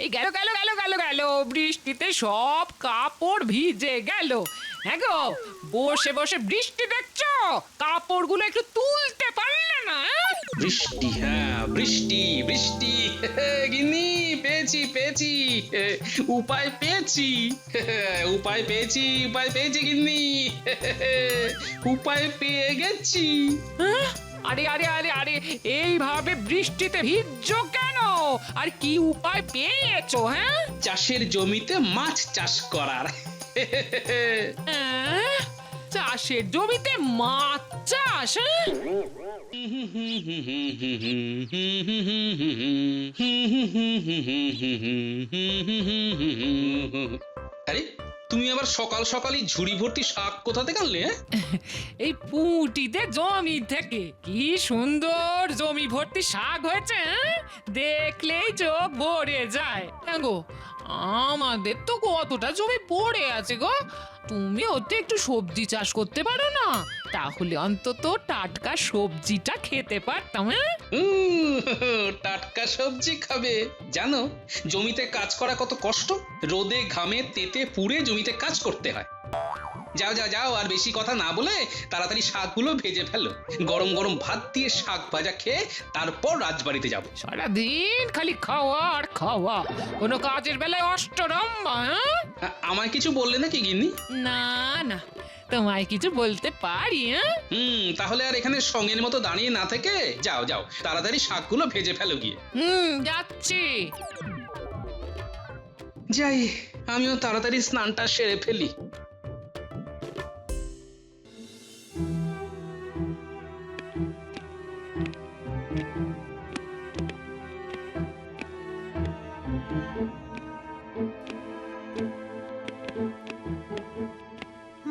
এই গেল গেল গেল গেল গেল, বৃষ্টিতে সব কাপড় ভিজে গেল। হ্যাঁ গো, বসে বসে বৃষ্টি দেখছো, কাপড়গুলো একটু তুলতে পারলে না? বৃষ্টি, হ্যাঁ বৃষ্টি বৃষ্টি। গিন্নি, পেয়েছি পেয়েছি, উপায় পেয়েছি, উপায় পেয়েছি, উপায় পেয়েছি গিন্নি, উপায় পেয়ে গেছি। হ্যাঁ? আরে আরে আরে আরে, এইভাবে বৃষ্টিতে ভিজছো কেন? আর কি উপায় পেয়েছো? হ্যাঁ, চাষের জমিতে মাছ চাষ করার। হ্যাঁ? চাষের জমিতে মাছ চাষ? হ্যাঁ? আরে, তুমি আবার সকাল সকালই ঝুড়ি ভর্তি শাক কোথা থেকে আনলে? এই পুঁটিতে জমি থেকে। কি সুন্দর জমি ভর্তি শাক হয়েছে, হ্যাঁ? দেখলেই চোখ ভরে যায়। না গো, আমাদের তো কতটা জমি পড়ে আছে গো, তুমি ওতে একটু সবজি চাষ করতে পারো না? তাহলে অন্তত টাটকা সবজিটা খেতে পারতাম। হ্যাঁ, টাটকা সবজি খাবে? জানো জমিতে কাজ করা কত কষ্ট? রোদে ঘামে তেতে পুড়ে জমিতে কাজ করতে হয়। যাও যাও যাও, আর বেশি কথা না বলে তাড়াতাড়ি শাকগুলো ভেজে ফেলো। গরম গরম ভাত দিয়ে শাক ভাজা খেয়ে তারপর রাজবাড়িতে যাবো। সারাদিন খালি খাওয়া আর খাওয়া, কোনো কাজের বেলায় অষ্টরম্ভা। হ্যাঁ, আমায় কিছু বললে নাকি গিন্নি? না না, তোমায় কিছু বলতে পারি? হ্যাঁ, তাহলে আর এখানে সঙ্গের মতো দাঁড়িয়ে না থেকে যাও যাও, তাড়াতাড়ি শাকগুলো ভেজে ফেলো গিয়ে। যাচ্ছি। যাই, আমিও তাড়াতাড়ি স্নানটা সেরে ফেলি।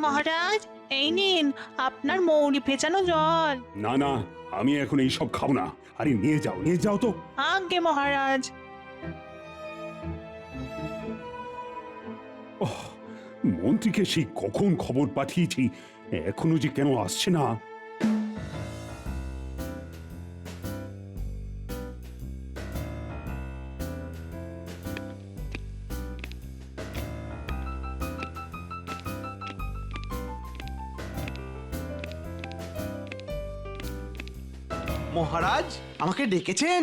মহারাজ, এই নিন আপনার মৌরি ভেজানো জল। না না, আমি এখন এইসব খাবো না। আরে নিয়ে যাও তো। আজ্ঞে মহারাজ। মন্ত্রীকে সেই কখন খবর পাঠিয়েছি, এখনো যে কেন আসছে না। মহারাজ, আমাকে ডেকেছেন?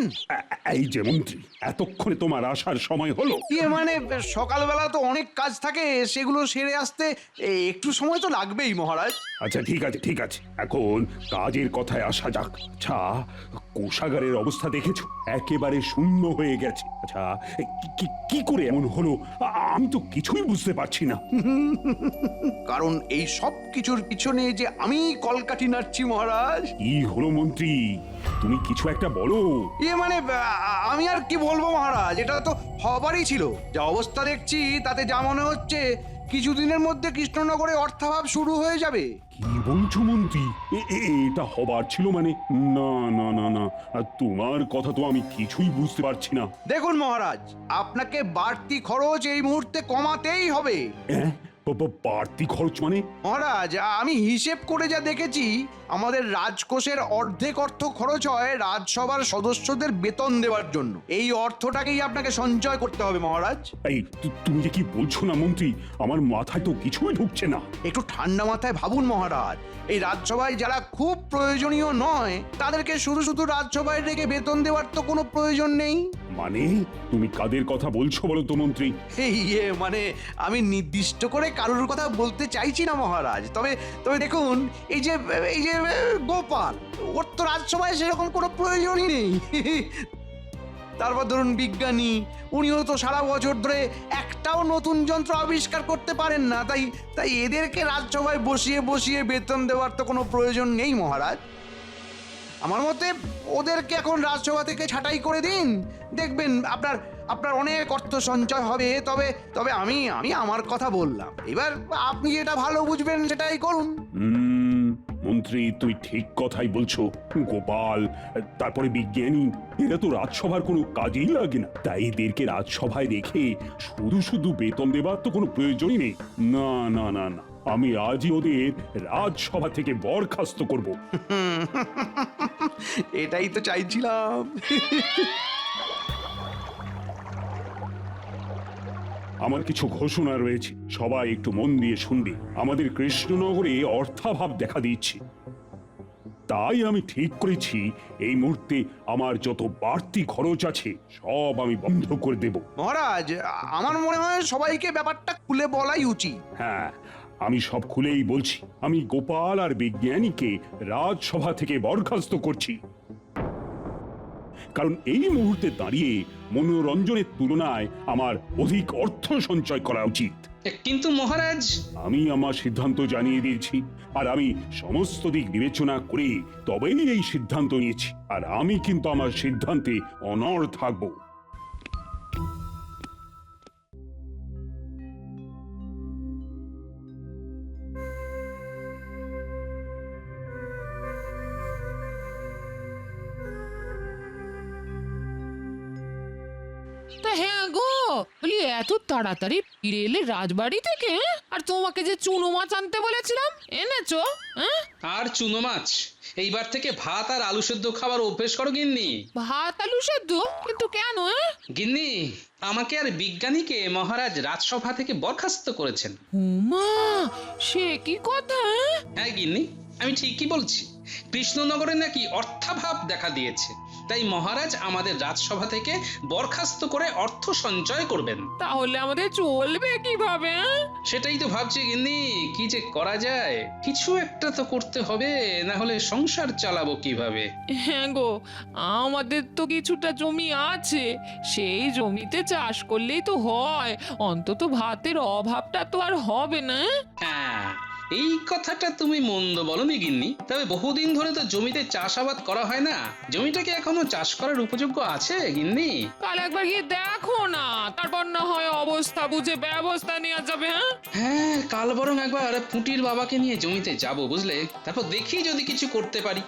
এই যে মন্ত্রী, এতক্ষণে তোমার আসার সময় হলো? মানে সকালবেলা তো অনেক কাজ থাকে, সেগুলো সেরে আসতে একটু সময় তো লাগবেই মহারাজ। আচ্ছা ঠিক আছে, এখন কাজের কথায় আসা যাক। আচ্ছা, কোষাগারের অবস্থা দেখেছো? একেবারে শূন্য হয়ে গেছে। আচ্ছা, কি করে এমন হলো আমি তো কিছুই বুঝতে পারছি না। কারণ এই সব কিছুর পিছনে যে আমি কলকাঠি নাড়ছি মহারাজ। কি হলো মন্ত্রী, তুমি কিছু একটা বলো। মানে আমি আর কি বলবো মহারাজ, এটা তো হবারই ছিল। যা অবস্থা দেখছি তাতে যা মনে হচ্ছে কিছুদিনের মধ্যে কৃষ্ণনগরে অর্থাভাব শুরু হয়ে যাবে। কি বলছো মন্ত্রী? এটা হবার ছিল মানে? না না না না, তোমার কথা তো আমি কিছুই বুঝতে পারছি না। দেখুন মহারাজ, আপনাকে বাড়তি খরচ এই মুহূর্তে কমাতেই হবে। বাড়তি খরচ মানে? মহারাজ, আমি হিসেব করে যা দেখেছি, আমাদের রাজকোষের অর্ধেক অর্থ খরচ হয় রাজসভার সদস্যদের বেতন দেওয়ার জন্য। এই অর্থটাকেই আপনাকে সঞ্চয় করতে হবে মহারাজ। এই তুমি যে কি বলছো না মন্ত্রী, আমার মাথায় তো কিছুই ঢুকছে না। একটু ঠান্ডা মাথায় ভাবুন মহারাজ। এই রাজসভায় যারা খুব প্রয়োজনীয় নয় তাদেরকে শুধু শুধু রাজসভায় রেখে বেতন দেওয়ার তো কোনো প্রয়োজন নেই। মানে তুমি কাদের কথা বলছো বলো তো মন্ত্রী? মানে আমি নির্দিষ্ট করে কারোর কথা বলতে চাইছি না মহারাজ। তবে দেখুন, এই যে গোপাল, ওর তো রাজসভায় সেরকম কোনো প্রয়োজনই নেই। তারপর ধরুন বিজ্ঞানী, উনিও তো সারা বছর ধরে একটাও নতুন যন্ত্র আবিষ্কার করতে পারেন না। তাই এদেরকে রাজসভায় বসিয়ে বেতন দেওয়ার তো কোনো প্রয়োজন নেই মহারাজ। আমার মতে ওদেরকে এখন রাজসভা থেকে ছাঁটাই করে দিন, দেখবেন আপনার অনেক অর্থ সঞ্চয় হবে। তবে আমি আমার কথা বললাম, এবার আপনি যেটা ভালো বুঝবেন সেটাই করুন। মন্ত্রী, তুমি ঠিক কথাই বলছো। গোপাল, তারপরে বিজ্ঞানী, এরা তো রাজসভার কোনো কাজেই লাগে না। তাই এদেরকে রাজসভায় রেখে শুধু শুধু বেতন দেবার তো কোনো প্রয়োজনই নেই। না না না না, আমি আজই ওদের রাজসভা থেকে বরখাস্ত করব। এটাই তো চাইছিলাম। আমার কিছু ঘোষণা রয়েছে, সবাই একটু মন দিয়ে শুনবে। আমাদের কৃষ্ণনগরে অর্থাভাব দেখা দিচ্ছে, তাই আমি ঠিক করেছি এই মুহূর্তে আমার যত বাড়তি খরচ আছে সব আমি বন্ধ করে দেব। মহারাজ, আমার মনে হয় সবাইকে ব্যাপারটা খুলে বলাই উচিত। হ্যাঁ, আমি সব খুলেই বলছি। আমি গোপাল আর বিজ্ঞানীকে রাজসভা থেকে বরখাস্ত করছি, কারণ এই মুহূর্তে দাঁড়িয়ে মনোরঞ্জনের তুলনায় আমার অধিক অর্থ সঞ্চয় করা উচিত। কিন্তু মহারাজ, আমি আমার সিদ্ধান্ত জানিয়ে দিয়েছি, আর আমি সমস্ত দিক বিবেচনা করে তবেই এই সিদ্ধান্ত নিয়েছি, আর আমি কিন্তু আমার সিদ্ধান্তে অনড় থাকব। তা হ্যাঁ গো, বলি এত তাড়াতাড়ি ফিরে এলে রাজবাড়ি থেকে? আর তোমাকে যে চুনো মাছ আনতে বলেছিলাম, এনেছো? হ্যাঁ, আর চুনো মাছ? এইবার থেকে ভাত আর আলু সেদ্ধ খাবার অভ্যেস করো গিন্নি। ভাত আলু সেদ্ধ? কিন্তু কেন? গিন্নি, আমাকে আর বিজ্ঞানীকে মহারাজ রাজসভা থেকে বরখাস্ত করেছেন। উমা, সে কি কথা? হ্যাঁ গিন্নি, আমি ঠিকই বলছি। কৃষ্ণনগরে নাকি অর্থাভাব দেখা দিয়েছে, তাই মহারাজ আমাদের রাজসভা থেকে বরখাস্ত করে অর্থ সঞ্চয় করবেন। তাহলে আমাদের চলবে কিভাবে? সেটাই তো ভাবছি গিন্নি, কি যে করা যায়। কিছু একটা তো করতে হবে, না হলে সংসার চালাবো কিভাবে? হ্যাঁ গো, আমাদের তো কিছুটা জমি আছে, সেই জমিতে চাষ করলেই তো হয়, অন্তত ভাতের অভাবটা তো আর হবে না। হ্যাঁ, এই কথাটা তুমি মন্দ বলনি গিন্নি। তবে বহুদিন ধরে তো জমিতে চাষাবাদ করা হয় না। জমিটাকে এখনো চাষ করার উপযোগ্য আছে গিন্নি? কাল একবার গিয়ে দেখো না, তারপর না হয় অবস্থা বুঝে ব্যবস্থা নেওয়া যাবে। হ্যাঁ হ্যাঁ, কাল বরং একবার পুঁটির বাবাকে নিয়ে জমিতে যাব, বুঝলে? তারপর দেখি যদি কিছু করতে পারি।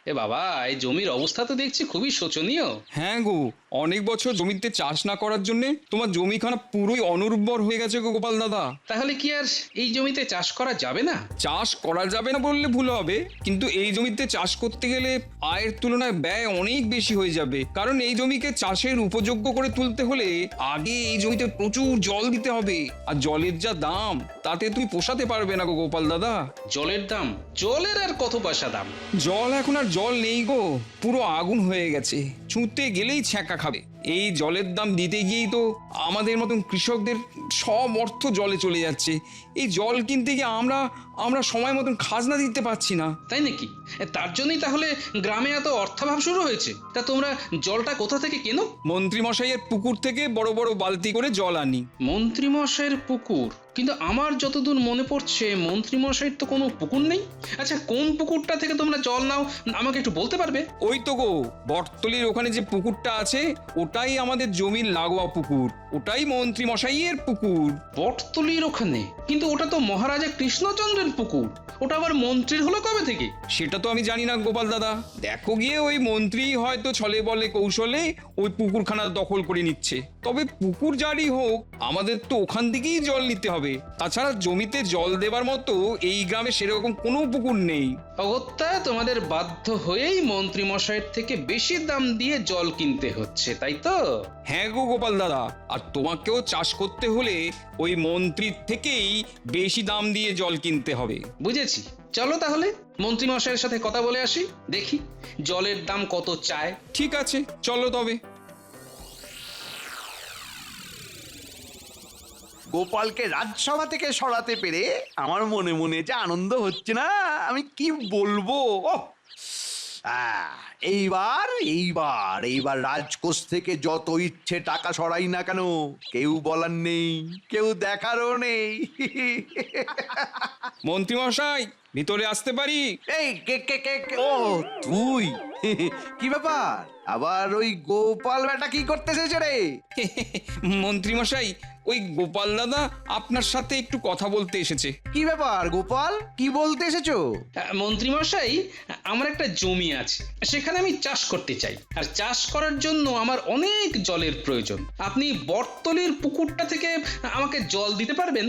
এ বাবা, এই জমির অবস্থা তো দেখছি খুবই শোচনীয়। হ্যাঁ গো, অনেক বছর জমিতে চাষ না করার জন্য তোমার জমিখানা পুরোই অনুর্বর হয়ে গেছে গো গোপাল দাদা। তাহলে কি আর এই জমিতে চাষ করা যাবে না? চাষ করা যাবে না বললে ভুল হবে, কিন্তু এই জমিতে চাষ করতে গেলে আয়ের তুলনায় ব্যয় অনেক বেশি হয়ে যাবে। কারণ এই জমিকে চাষের উপযোগ্য করে তুলতে হলে আগে এই জমিতে প্রচুর জল দিতে হবে, আর জলের যা দাম তাতে তুমি পোষাতে পারবে না গো গোপাল দাদা। জলের দাম? জলের আর কত পয়সা দাম? জল এখন আর জল নেই গো, পুরো আগুন হয়ে গেছে, ছুঁতে গেলেই ছ্যাঁকা খাবে। এই জলের দাম দিতে গিয়েই তো আমাদের মতন কৃষকদের সব অর্থ জলে চলে যাচ্ছে। এই জল কিনতে গিয়ে আমরা সময় মতন খাজনা দিতে পারছি না। তাই নাকি? তার জন্যই তাহলে গ্রামে এত অর্থাভাব শুরু হয়েছে। তা তোমরা জলটা কোথা থেকে কেনো? মন্ত্রী মশাইয়ের পুকুর থেকে বড় বড় বালতি করে জল আনি। মন্ত্রী মশাইয়ের পুকুর? কিন্তু আমার যতদূর মনে পড়ছে মন্ত্রী মশাইয়ের তো কোনো পুকুর নেই। আচ্ছা, কোন পুকুরটা থেকে তোমরা জল নাও আমাকে একটু বলতে পারবে? ওই তো গো, বটতলির ওখানে যে পুকুরটা আছে ওটাই আমাদের জমির লাগোয়া পুকুর, ওটাই মন্ত্রী মশাইয়ের পুকুর। বটতলির ওখানে? কিন্তু ওটা তো মহারাজা কৃষ্ণচন্দ্রের পুকুর, ওটা আবার মন্ত্রীর হলো কবে থেকে? সেটা তো আমি জানি না গোপাল দাদা। দেখো গিয়ে ওই মন্ত্রী হয়তো ছলে বলে কৌশলে ওই পুকুরখানা দখল করে নিচ্ছে। তবে পুকুর যারই হোক, আমাদের তো ওখান থেকেই জল নিতে হবে। তাছাড়া জমিতে জল দেবার মতো এই গ্রামে সেরকম কোনো পুকুর নেই। অগত্যা তোমাদের বাধ্য হয়েই মন্ত্রী মশাইয়ের থেকে বেশি দাম দিয়ে জল কিনতে হচ্ছে, তাই তো? হ্যাঁ গো গোপাল দাদা, আর তোমাকেও চাষ করতে হলে ওই মন্ত্রীর থেকেই বেশি দাম দিয়ে জল কিনতে হবে। বুঝেছি, চলো তাহলে মন্ত্রী মশাইয়ের সাথে কথা বলে আসি, দেখি জলের দাম কত চায়। ঠিক আছে, চলো তবে। গোপালকে রাজসভা থেকে সরাতে পেরে আমার মনে মনে যে আনন্দ হচ্ছে না, আমি কি বলবো। ওহ, এইবার রাজকোষ থেকে যত ইচ্ছে টাকা সরাই না কেন, কেউ বলার নেই, কেউ দেখারও নেই। মন্ত্রী মশাই, ভিতরে আসতে পারি? এই কে কে কে কে? ও তুই? কি ব্যাপার, আবার ওই গোপাল বেটা কি করতে এসেছে রে? মন্ত্রী মশাই, ওই গোপাল দাদা আপনার সাথে একটু কথা বলতে এসেছে। কি ব্যাপার গোপাল, কি বলতে এসেছো? মন্ত্রী মশাই, আমার একটা জমি আছে, সেখানে এখানে আমি চাষ করতে চাই, আর চাষ করার জন্য আমার অনেক জলের প্রয়োজন। আপনি বটতলির পুকুরটা থেকে আমাকে জল দিতে পারবেন?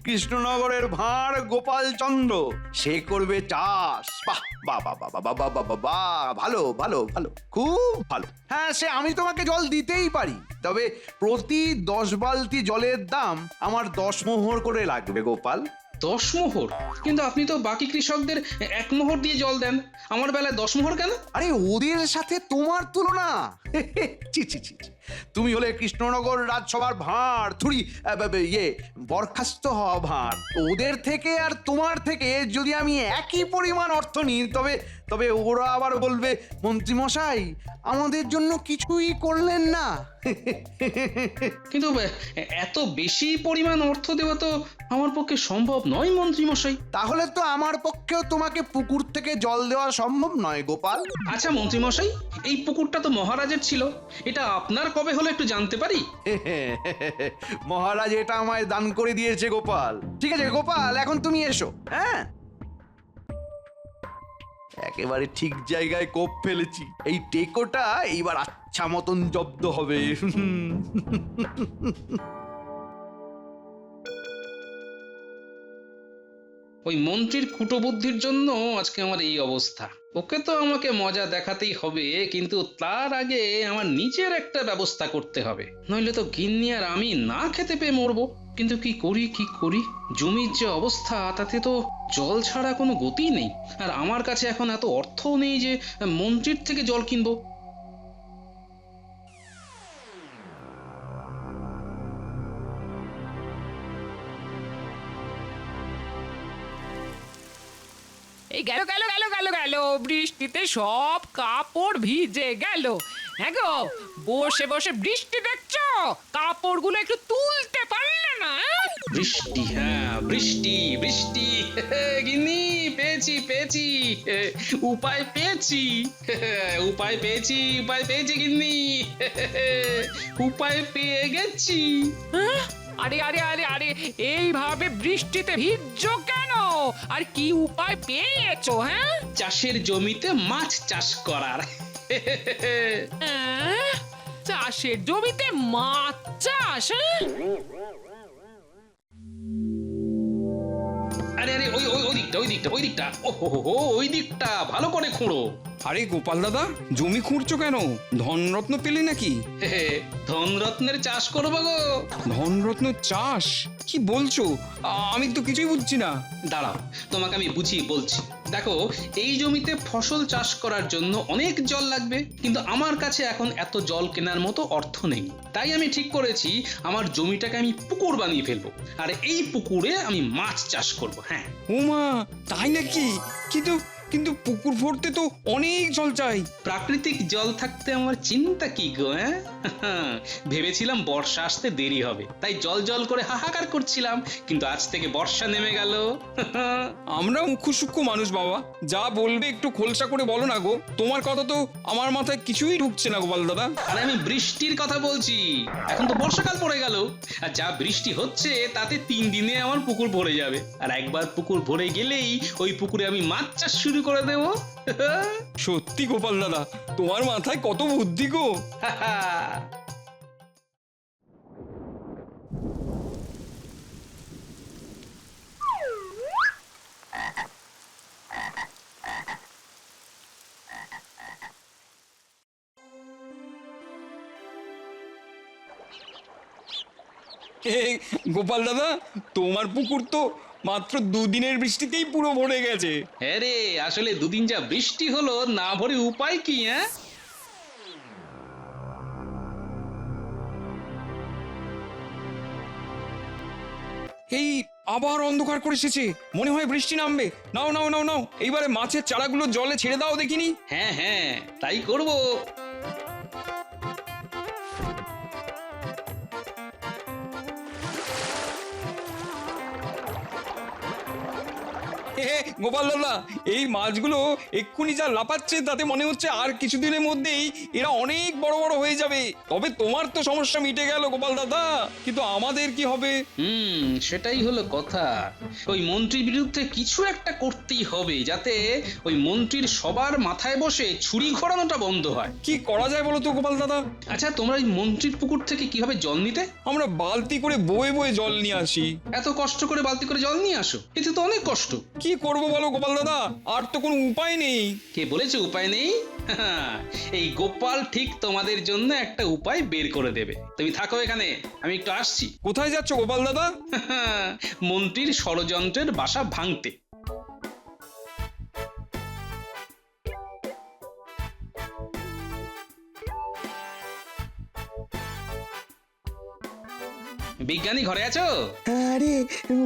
কৃষ্ণনগরের ভাঁড় গোপাল চন্দ্র সে করবে চাষ। বাহ বাহ বাহ বাহ বাহ বাহ বাহ বাহ বাহ, ভালো ভালো ভালো, খুব ভালো। হ্যাঁ, সে আমি তোমাকে জল দিতেই পারি, তবে প্রতি 10 বালতি জলের দাম আমার 10 মোহর করে লাগবে গোপাল। 10 মোহর? কিন্তু আপনি তো বাকি কৃষকদের 1 মোহর দিয়ে জল দেন, আমার বেলায় 10 মোহর কেন? আরে ওদের সাথে তোমার তুলনা? ছি ছি ছি ছি। তুমি হলে কৃষ্ণনগর রাজসভার ভাঁড়, থুড়ি বরখাস্ত হওয়া ভাঁড়। ওদের থেকে আর তোমার থেকে যদি আমি একই পরিমাণ অর্থ নিই, তবে ওরা আবার বলবে, মন্ত্রীমশাই আমাদের জন্য কিছুই করলেন না। কিন্তু এত বেশি পরিমাণ অর্থ দেওয়া তো আমার পক্ষে সম্ভব নয় মন্ত্রীমশাই। তাহলে তো আমার পক্ষেও তোমাকে পুকুর থেকে জল দেওয়া সম্ভব নয় গোপাল। আচ্ছা মন্ত্রীমশাই, এই পুকুরটা তো মহারাজের ছিল, এটা আপনার কবে হলো একটু জানতে পারি? মহারাজ এটা আমায় দান করে দিয়েছে গোপাল। ঠিক আছে গোপাল, এখন তুমি এসো। হ্যাঁ, একেবারে ঠিক জায়গায় কোপ ফেলেছি। এই টেকোটা এইবার আচ্ছা মতন জব্দ হবে। ওই মন্ত্রীর কুটবুদ্ধির জন্য আজকে আমার এই অবস্থা। ওকে তো আমাকে মজা দেখাতেই হবে, কিন্তু তার আগে আমার নিজের একটা ব্যবস্থা করতে হবে, নইলে তো গিন্নি আর আমি না খেতে পেয়ে মরবো। কিন্তু কি করি, জমির যে অবস্থা তাতে তো জল ছাড়া কোনো গতি নেই, আর আমার কাছে এখন এত অর্থও নেই যে মন্ত্রীর থেকে জল কিনবো। এই গেল গেল গেল গেল গেল, বৃষ্টিতে সব কাপড় ভিজে গেল। হ্যাঁ গো, বসে বসে বৃষ্টি দেখছো, কাপড়গুলো একটু তুলতে পারলে না? বৃষ্টি, হ্যাঁ বৃষ্টি বৃষ্টি। গিন্নি, পেয়েছি উপায় পেয়েছি গিন্নি। উপায় পেয়ে গেছি। হ্যাঁ? আরে আরে আরে আরে, এইভাবে বৃষ্টিতে ভিজছো কেন? আর কি উপায় পেয়েছো? হ্যাঁ, চাষের জমিতে মাছ চাষ করার। হ্যাঁ? চাষের জমিতে মাছ চাষ? হ্যাঁ? আরে আরে, ওই দিকটা ওই দিকটা ভালো করে খুঁড়ো। আরে গোপাল দাদা, জমি খুঁড়ছো কেন? ধনরত্ন পেলে নাকি? ধনরত্নের চাষ করবো গো। ধনরত্ন চাষ? কি বলছো? আমি তো কিছুই বুঝছি না। দাঁড়াও, তোমাকে আমি বুঝিয়ে বলছি। দেখো, এই জমিতে ফসল চাষ করার জন্য অনেক জল লাগবে, কিন্তু আমার কাছে এখন এত জল কেনার মতো অর্থ নেই। তাই আমি ঠিক করেছি আমার জমিটাকে আমি পুকুর বানিয়ে ফেলবো, আর এই পুকুরে আমি মাছ চাষ করব। হ্যাঁ। ওমা, তাই নাকি? কিন্তু পুকুর ভরতে তো অনেক জল চাই। প্রাকৃতিক জল থাকতে আমার চিন্তা কি গো? ভেবেছিলাম বর্ষা আসতে দেরি হবে, তাই জল জল করে হাহাকার করছিলাম, কিন্তু আজ থেকে বর্ষা নেমে গেল। আমরা মুখ্য সূক্ষ্ম মানুষ বাবা, যা বলবে একটু খোলসা করে বলো না গো। তোমার কথা তো আমার মাথায় কিছুই ঢুকছে না গোপাল দাদা। আরে আমি বৃষ্টির কথা বলছি, এখন তো বর্ষাকাল পড়ে গেল, আর যা বৃষ্টি হচ্ছে তাতে 3 দিনে আমার পুকুর ভরে যাবে, আর একবার পুকুর ভরে গেলেই ওই পুকুরে আমি মাছ চাষ শুরু করে দেব। সত্যি গোপাল দাদা, তোমার মাথায় কত বুদ্ধি গো। গোপাল দাদা, তোমার পুকুর তো মাত্র 2 দিনের বৃষ্টিতেই পুরো ভরে গেছে। হ্যাঁ রে, আসলে 2 দিন যা বৃষ্টি হলো, না ভরে উপায় কি? এই আবার অন্ধকার করে এসেছে, মনে হয় বৃষ্টি নামবে। নাও নাও নাও নাও, এইবারে মাছের চারাগুলো জলে ছেড়ে দাও দেখিনি। হ্যাঁ, তাই করব। গোপাল দাদা, এই মাছগুলো এক্ষুনি যা লাফাচ্ছে তাতে মনে হচ্ছে আর কিছুদিনের মধ্যেই এরা অনেক বড় বড় হয়ে যাবে। তবে তোমার তো সমস্যা মিটে গেল গোপাল দাদা, কিন্তু আমাদের কি হবে? সেটাই হলো কথা। ওই মন্ত্রীর বিরুদ্ধে কিছু একটা করতেই হবে, যাতে ওই মন্ত্রীর সবার মাথায় বসে ছুরি ঘোরানোটা বন্ধ হয়। কি করা যায় বলো তো গোপাল দাদা? আচ্ছা, তোমরা ওই মন্ত্রীর পুকুর থেকে কিভাবে জল নিতে? আমরা বালতি করে বয়ে বয়ে জল নিয়ে আসি। এত কষ্ট করে বালতি করে জল নিয়ে আসো? এতে তো অনেক কষ্ট। কি করব বলো গোপাল দাদা, আর তো কোনো উপায় নেই। কে বলেছে উপায় নেই? এই গোপাল ঠিক তোমাদের জন্য একটা উপায় বের করে দেবে। তুমি থাকো এখানে, আমি একটু আসছি। কোথায় যাচ্ছ গোপাল দাদা? মন্ত্রীর ষড়যন্ত্রের বাসা ভাঙতে। বিজ্ঞানী ঘরে আছো? আরে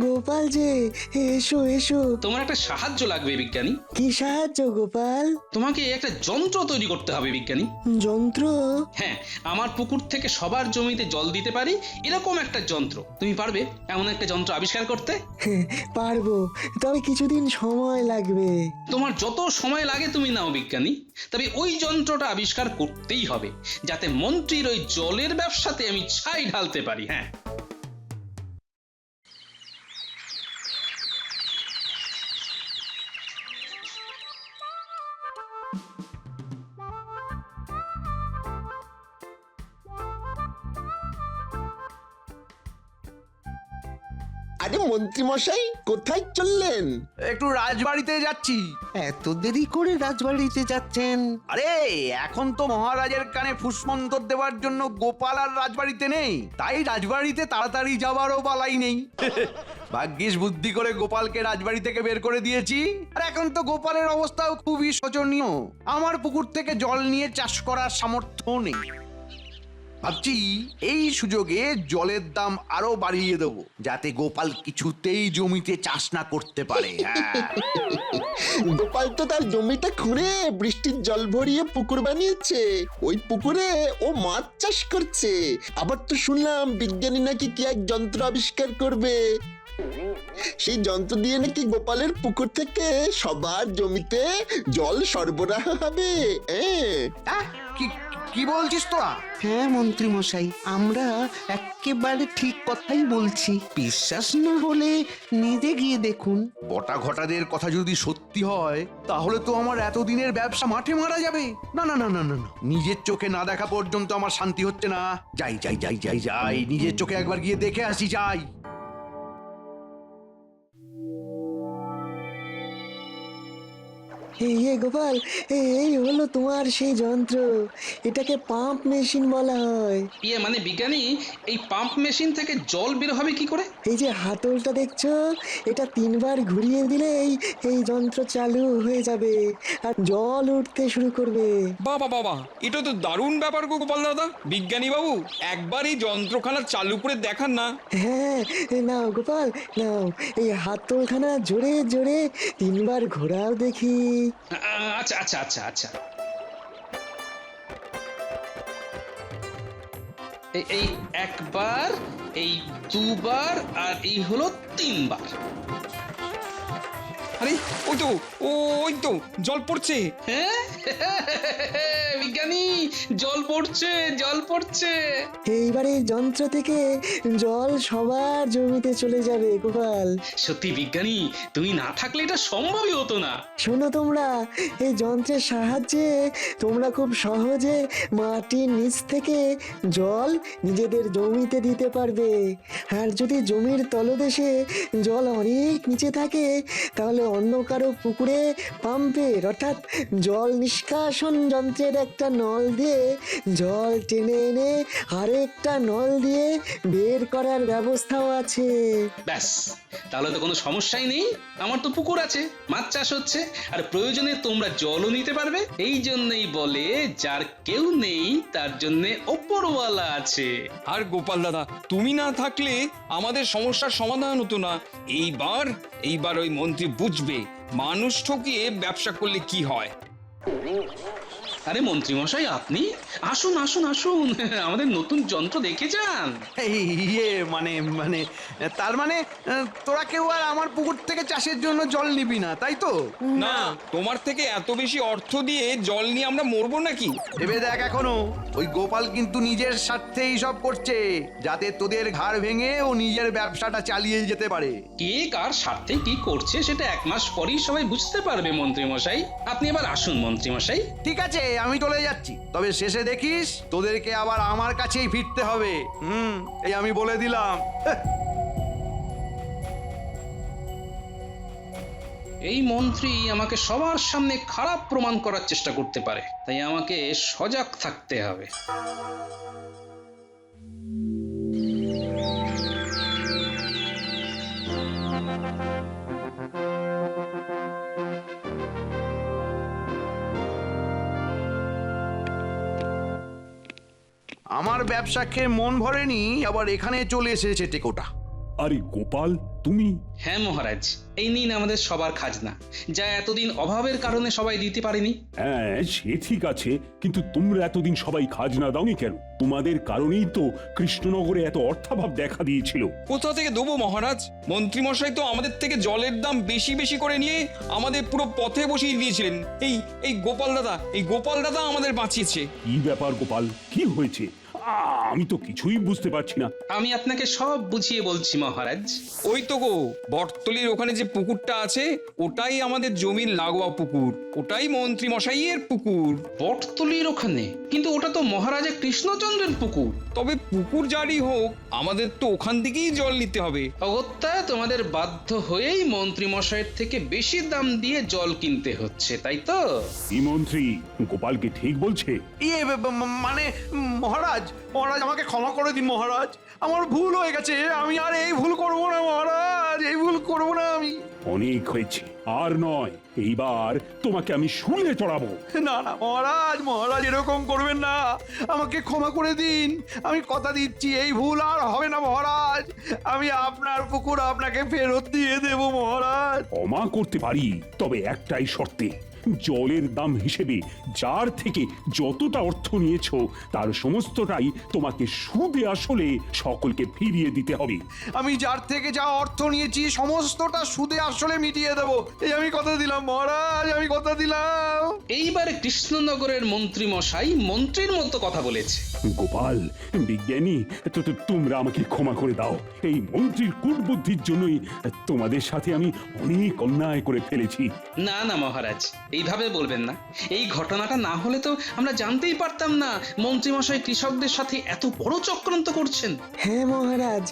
গোপাল যে, এসো এসো। তোমার একটা সাহায্য লাগবে বিজ্ঞানী। কি সাহায্য গোপাল? তোমাকে একটা যন্ত্র তৈরি করতে হবে বিজ্ঞানী। যন্ত্র? হ্যাঁ, আমার পুকুর থেকে সবার জমিতে জল দিতে পারি এরকম একটা যন্ত্র। তুমি পারবে এমন একটা যন্ত্র আবিষ্কার করতে? পারবো, তবে কিছুদিন সময় লাগবে। তোমার যত সময় লাগে তুমি নাও বিজ্ঞানী, তবে ওই যন্ত্রটা আবিষ্কার করতেই হবে, যাতে মন্ত্রীর ওই জলের ব্যবসাতে আমি ছাই ঢালতে পারি। হ্যাঁ, আরে মন্ত্রী মশাই, কোথায় চললেন? একটু রাজবাড়িতে যাচ্ছি। এত দেরি করে রাজবাড়িতে যাচ্ছেন? আরে এখন তো মহারাজের কানে ফুসমন্তর দেওয়ার জন্য গোপাল আর রাজবাড়িতে নেই, তাই রাজবাড়িতে তাড়াতাড়ি যাবারও বালাই নেই। ভাগ্যিস বুদ্ধি করে গোপালকে রাজবাড়ি থেকে বের করে দিয়েছি। আর এখন তো গোপালের অবস্থাও খুবই শোচনীয়। আমার পুকুর থেকে জল নিয়ে চাষ করার সামর্থ্য নেই। ভাবছি এই সুযোগে জলের দাম আরো বাড়িয়ে দেবো, যাতে গোপাল কিছুতেই জমিতে চাষ না করতে পারে। গোপাল তো তার জমিটা খুঁড়ে বৃষ্টির জল ভরিয়ে পুকুর বানিয়েছে। ওই পুকুরে ও মাছ চাষ করছে। আবার তো শুনলাম বিজ্ঞানী নাকি কি এক যন্ত্র আবিষ্কার করবে। সেই যন্ত্র দিয়ে নাকি গোপালের পুকুর থেকে সবার জমিতে জল সরবরাহ হবে। কি বলছিস তোরা? হ্যাঁ মন্ত্রী মশাই, আমরা একেবারে ঠিক কথাই বলছি। বিশ্বাস না হলে নিজে গিয়ে দেখুন। বটা ঘটাদের কথা যদি সত্যি হয়, তাহলে তো আমার এতদিনের ব্যবসা মাঠে মারা যাবে। না না না না না, নিজের চোখে না দেখা পর্যন্ত আমার শান্তি হচ্ছে না। যাই যাই যাই যাই যাই, নিজের চোখে একবার গিয়ে দেখে আসি। যাই। গোপাল, এই হলো তোমার সেই যন্ত্র। এটাকে পাম্প মেশিন বলা হয়। মানে বিজ্ঞানী, এই পাম্প মেশিন থেকে জল বের হবে কি করে? এই যে হাতলটা দেখছো, এটা 3 বার ঘুরিয়ে দিলেই এই যন্ত্র চালু হয়ে যাবে আর জল উঠতে শুরু করবে। বাবা বাবা, এটা তো দারুণ ব্যাপার গো গোপাল দাদা। বিজ্ঞানী বাবু, একবার এই যন্ত্রখানা চালু করে দেখান না। হ্যাঁ, নাও গোপাল নাও, এই হাতলখানা জোরে জোরে 3 বার ঘোরাও দেখি। আচ্ছা আচ্ছা আচ্ছা আচ্ছা, এই একবার, এই দুবার, আর এই হলো 3 বার। আরে ওই তো জল পড়ছে। হ্যাঁ বিজ্ঞানী, জল পড়ছে, জল পড়ছে। এইবারে যন্ত্র থেকে জল সবার জমিতে চলে যাবে গোপাল। সত্যি বিজ্ঞানী, তুমি না থাকলে এটা সম্ভবই হতো না। শোনো তোমরা, এই যন্ত্রের সাহায্যে তোমরা খুব সহজে মাটির নিচ থেকে জল নিজেদের জমিতে দিতে পারবে। আর যদি জমির তলদেশে জল অনেক নিচে থাকে, তাহলে অন্য কারো পুকুরে পাম্পের অর্থাৎ জল নিষ্কাশন যন্ত্রের একটা নল দিয়ে জল টেনে এনে আরেকটা নল দিয়ে বের করার ব্যবস্থাও আছে। ব্যাস, তাহলে তো কোনো সমস্যাই নেই। আমার তো পুকুর আছে, মাছ চাষ হচ্ছে, আর প্রয়োজনে তোমরা জলও নিতে পারবে। এই জন্যই বলে, যার কেউ নেই তার জন্য ওপরওয়ালা আছে। আর গোপাল দাদা, তুমি না থাকলে আমাদের সমস্যার সমাধান হতো না। এইবার ওই মন্ত্রী বুঝবে মানুষ ঠকিয়ে ব্যবসা করলে কি হয়। আরে মন্ত্রী মশাই, আপনি আসুন আসুন আসুন, আমাদের নতুন যন্ত্র দেখে যান। এই মানে মানে তার মানে তোরা কেউ আর আমার পুকুর থেকে চাষের জন্য জল নিবি না, তাই তো? না, তোমার থেকে এত বেশি অর্থ দিয়ে জল নিয়ে আমরা মরবো নাকি? ভেবে দেখ, এখনো ওই গোপাল কিন্তু নিজের স্বার্থেই সব করছে, যাতে তোদের ঘাড় ভেঙে ও নিজের ব্যবসাটা চালিয়ে যেতে পারে। কে কার স্বার্থে কি করছে সেটা 1 মাস পরেই সবাই বুঝতে পারবে মন্ত্রী মশাই। আপনি এবার আসুন মন্ত্রী মশাই। ঠিক আছে, আমি চলে যাচ্ছি, তবে শেষে দেখিস তোদেরকে আবার আমার কাছেই ফিরতে হবে। এই আমি বলে দিলাম। এই মন্ত্রী আমাকে সবার সামনে খারাপ প্রমাণ করার চেষ্টা করতে পারে, তাই আমাকে সজাগ থাকতে হবে। আমার ব্যবসা খেয়ে মন ভরেনি, আবার এখানে চলে এসেছে টেকোটা। আরে গোপাল, তুমি? হ্যাঁ মহারাজ, এই নিন আমাদের সবার খাজনা, যা এতদিন অভাবের কারণে সবাই দিতে পারেনি। হ্যাঁ, সে ঠিক আছে, কিন্তু তোমরা এতদিন সবাই খাজনা দাওনি কেন? তোমাদের কারণেই তো কৃষ্ণনগরে এত অর্থাভাব দেখা দিয়েছিল। কোথা থেকে দেবো মহারাজ? মন্ত্রী মশাই তো আমাদের থেকে জলের দাম বেশি বেশি করে নিয়ে আমাদের পুরো পথে বসিয়ে দিয়েছিলেন। এই গোপাল দাদা আমাদের বাঁচিয়েছে। কি ব্যাপার গোপাল, কি হয়েছে? আমি তো কিছুই বুঝতে পারছি না। আমি আপনাকে সব বুঝিয়ে বলছি মহারাজ। ওই তো গো, বটতলির ওখানে যে পুকুরটা আছে ওটাই আমাদের জমির লাগোয়া পুকুর, ওটাই মন্ত্রী মশাইয়ের পুকুর। বটতলির ওখানে? কিন্তু ওটা তো মহারাজা কৃষ্ণচন্দ্রের পুকুর। তবে পুকুর যারই হোক, আমাদের তো ওখান থেকেই জল নিতে হবে। অগত্যা তোমাদের বাধ্য হয়েই মন্ত্রী মশাইয়ের থেকে বেশি দাম দিয়ে জল কিনতে হচ্ছে, তাই তো? এই মন্ত্রী গোপালকে ঠিক বলছে? মানে মহারাজ আমাকে ক্ষমা করে দিন মহারাজ, আমার ভুল হয়ে গেছে, আমি আর এই ভুল করবো না মহারাজ, এই ভুল করবো না আমি। অনেক হয়েছে, আর নয়, এইবার তোমাকে আমি শুলে চড়াবো। না না মহারাজ এরকম করবেন না, আমাকে ক্ষমা করে দিন, আমি কথা দিচ্ছি এই ভুল আর হবে না মহারাজ, আমি আপনার পুকুর আপনাকে ফেরত দিয়ে দেব মহারাজ। ক্ষমা করতে পারি, তবে একটাই শর্তে। জলের দাম হিসেবে যার থেকে যতটা অর্থ নিয়েছো তার সমস্তটাই তোমাকে সুদে আসলে সকলকে ফিরিয়ে দিতে হবে। আমি যার থেকে যা অর্থ নিয়েছি সমস্তটা সুদে আসলে মিটিয়ে দেব, এই আমি কথা দিলাম মহারাজ, আমি কথা দিলাম। এইবারে কৃষ্ণনগরের মন্ত্রী মশাই মন্ত্রীর মতো কথা বলেছে। গোপাল, বিজ্ঞানী, তোমরা আমাকে ক্ষমা করে দাও। এই মন্ত্রীর কুটবুদ্ধির জন্যই তোমাদের সাথে আমি অনেক অন্যায় করে ফেলেছি। না না মহারাজ, এইভাবে বলবেন না। এই ঘটনাটা না হলে তো আমরা জানতেই পারতাম না মন্ত্রী মশাই কৃষকদের সাথে এত বড় চক্রান্ত করছেন। হ্যাঁ মহারাজ,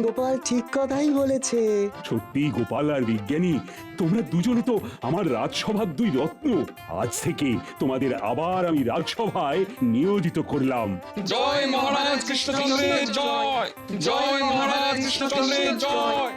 গোপাল ঠিক কথাই বলেছে। সত্যি গোপাল আর বিজ্ঞানী, তোমরা দুজনে তো আমার রাজসভার 2 রত্ন। আজ থেকে তোমাদের আবার আমি রাজসভায় নিয়োজিত করলাম। জয় মহারাজ কৃষ্ণচন্দ্রের জয়, জয় মহারাজ কৃষ্ণচন্দ্রের জয়।